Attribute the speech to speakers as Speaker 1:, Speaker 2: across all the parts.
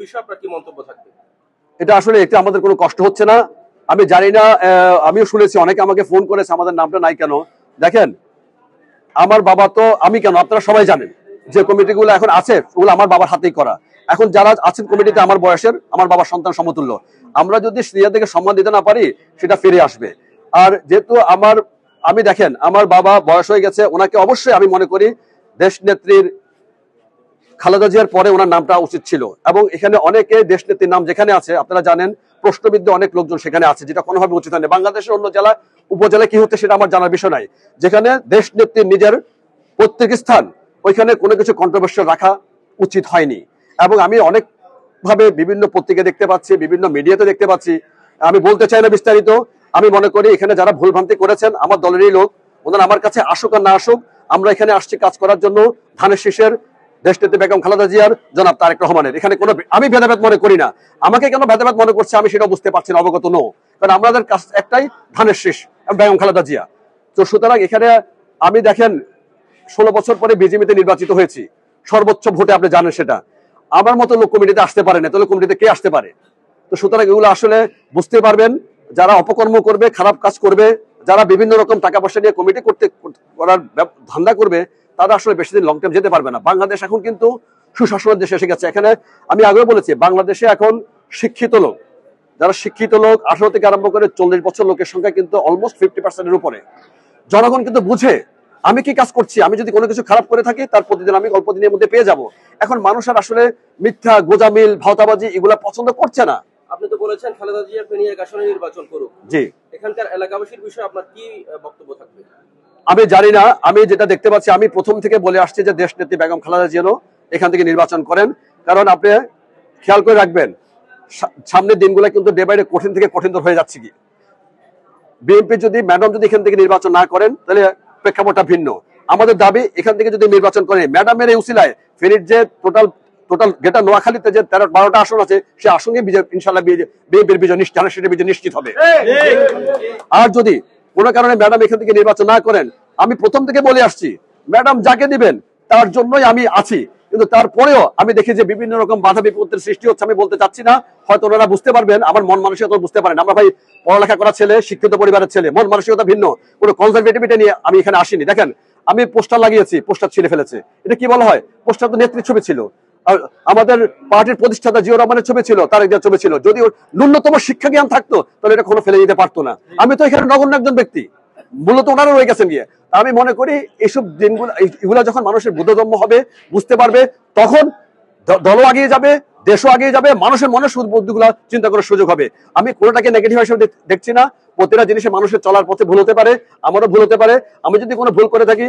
Speaker 1: বিষয়ে আপনার কি মন্তব্য থাকবে?
Speaker 2: এটা আসলে একটু আমাদের কোনো কষ্ট হচ্ছে না, আমি জানি না। আমিও শুনেছি অনেকে আমাকে ফোন করেছে আমাদের নামটা নাই কেন। দেখেন, আমার বাবা তো, আমি কেন, আপনারা সবাই জানেন যে কমিটিগুলো এখন আছে ওগুলো আমার বাবার হাতেই করা। এখন যারা আছেন কমিটিতে আমার বয়সের, আমার বাবার সন্তান সমতুল্য। আমরা যদি স্ত্রীদেরকে সম্মান দিতে না পারি সেটা ফিরে আসবে। আর যেহেতু আমি দেখেন আমার বাবা বয়স হয়ে গেছে, ওনাকে অবশ্যই আমি মনে করি দেশ নেত্রীর খালেদা জিয়ার পরে ওনার নামটা উচিত ছিল। এবং এখানে অনেকে দেশ নেত্রীর নাম যেখানে আছে আপনারা জানেন প্রশ্নবিদ্ধ অনেক লোকজন সেখানে আছে, যেটা কোনোভাবে উচিত হয়নি। বাংলাদেশের অন্য জেলা উপজেলায় কি হচ্ছে সেটা আমার জানার বিষয় নাই। যেখানে দেশ নেত্রীর নিজের প্রত্যেক স্থান, ওইখানে কোনো কিছু কন্ট্রোভার্সিয়াল রাখা উচিত হয়নি। এবং আমি অনেকভাবে বিভিন্ন পত্রিকা দেখতে পাচ্ছি, বিভিন্ন মিডিয়াতে দেখতে পাচ্ছি, আমি বলতে চাই না বিস্তারিত। আমি মনে করি এখানে যারা ভুলভ্রান্তি করেছেন আমার দলেরই লোক, ওনারা আমার কাছে আসুক আর না আসুক, আমরা এখানে আসছি কাজ করার জন্য ধানের শীষের দেশনেত্রী বেগম খালেদা জিয়ার, জনাব তারেক রহমানের। এখানে কোনো আমি ভেদাভেদ মনে করি না। আমাকে কেন ভেদাভেদ মনে করছে আমি সেটা বুঝতে পারছি না, অবগত নো। কারণ আমাদের কাজ একটাই, ধানের শীষ বেগম খালেদা জিয়া। তো সুতরাং এখানে আমি দেখেন 16 বছর পরে বিজেপিতে নির্বাচিত হয়েছি, সর্বোচ্চ ভোটে, আপনি জানেন সেটা। আমার মতো লোক কমিটিতে আসতে পারে না, তাহলে কমিটিতে কে আসতে পারে? তো সুতরাং এগুলো আসলে বুঝতে পারবেন, যারা অপকর্ম করবে, খারাপ কাজ করবে, যারা বিভিন্ন রকম টাকা পয়সা নিয়ে কমিটি করার ধান্দা করবে, তারা আসলে বেশি দিন লং টার্ম যেতে পারবে না। বাংলাদেশ এখন কিন্তু সুশাসনের দেশে এসে গেছে। এখানে আমি আগেও বলেছি, বাংলাদেশে এখন শিক্ষিত লোক, যারা শিক্ষিত লোক 18 থেকে আরম্ভ করে 40 বছর লোকের সংখ্যা কিন্তু অলমোস্ট 50%-এর উপরে। জনগণ কিন্তু বুঝে আমি কি কাজ করছি, আমি যদি কোনো কিছু খারাপ করে থাকি তার প্রতিদিন আমি অল্প দিনের মধ্যে পেয়ে যাব। এখন মানুষ আর আসলে মিথ্যা, গোজামিল, ভাওতাবাজি এগুলা পছন্দ করছে না।
Speaker 1: আপনি তো বলেছেন খালেদা জিয়া ফেনী এক আসনে নির্বাচন করুক,
Speaker 2: জি,
Speaker 1: এখানকার এলাকাবাসীর বিষয়ে আপনার কি বক্তব্য থাকবে?
Speaker 2: আমি জানি না, আমি যেটা দেখতে পাচ্ছি, আমি প্রথম থেকে বলে আসছি যে দেশ নেত্রী বেগম খালেদা জিয়া এখান থেকে নির্বাচন করেন। কারণ আপনি খেয়াল করে রাখবেন সামনের দিনগুলো কিন্তু ডে বাই ডে কঠিন থেকে কঠিনতর হয়ে যাচ্ছে। কি বিএনপি যদি ম্যাডাম যদি এখান থেকে নির্বাচন না করেন তাহলে প্রেক্ষাপটটা ভিন্ন। আমাদের দাবি এখান থেকে যদি নির্বাচন করে ম্যাডামের এই উসিলায় ফেনীর যে টোটাল যেটা নোয়াখালীতে যে 13-12টা আসন আছে সে আসনে ইনশাল্লাহ বিএনপির বিজয় নিশ্চিত হবে। আর যদি কোনো কারণে ম্যাডাম এখান থেকে নির্বাচন না করেন, আমি প্রথম থেকে বলে আসছি ম্যাডাম যাকে দিবেন তার জন্যই আমি আছি। কিন্তু তারপরেও আমি দেখি যে বিভিন্ন রকম বাধা বিপত্তির সৃষ্টি হচ্ছে। আমি বলতে চাচ্ছি না, হয়তো ওনারা বুঝতে পারবেন, আমার মন মানসিকতা বুঝতে পারেন। আমরা ভাই পড়ালেখা করা ছেলে, শিক্ষিত পরিবারের ছেলে, মন মানসিকতা ভিন্ন, কোনো কনজারভেটিভিটি নিয়ে আমি এখানে আসিনি। দেখেন আমি পোস্টার লাগিয়েছি, পোস্টার ছিঁড়ে ফেলেছে, এটা কি বলা হয়? পোস্টার তো নেত্রীর ছবি ছিল, আমাদের পার্টির প্রতিষ্ঠাতা জিয়াউর রহমানের ছবি ছিল, তারেক জিয়ার ছবি ছিল। যদি ন্যূনতম শিক্ষা জ্ঞান থাকতো তাহলে এটা কোনো ফেলে দিতে পারতো না। আমি তো এখানে নগণ্য একজন ব্যক্তি, মূলত ওনারা রয়ে গেছেন গিয়ে। আমি মনে করি এইসব দিনগুলো, এগুলা যখন মানুষের বোধগম্য হবে, বুঝতে পারবে, তখন দলও আগিয়ে যাবে, দেশও আগিয়ে যাবে, মানুষের মনে বুদ্ধিগুলা চিন্তা করার সুযোগ হবে। আমি কোনোটাকে নেগেটিভ হিসেবে দেখছি না। প্রতিটা জিনিসে মানুষের চলার পথে ভুল হতে পারে, আমারও ভুল হতে পারে। আমি যদি কোনো ভুল করে থাকি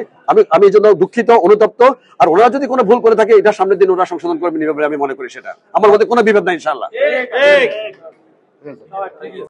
Speaker 2: আমি এই জন্য দুঃখিত, অনুতপ্ত। আর ওরা যদি কোনো ভুল করে থাকে এটা সামনের দিন ওরা সংশোধন করবে, আমি মনে করি সেটা আমার মধ্যে কোনো বিভেদ নাই ইনশাআল্লাহ।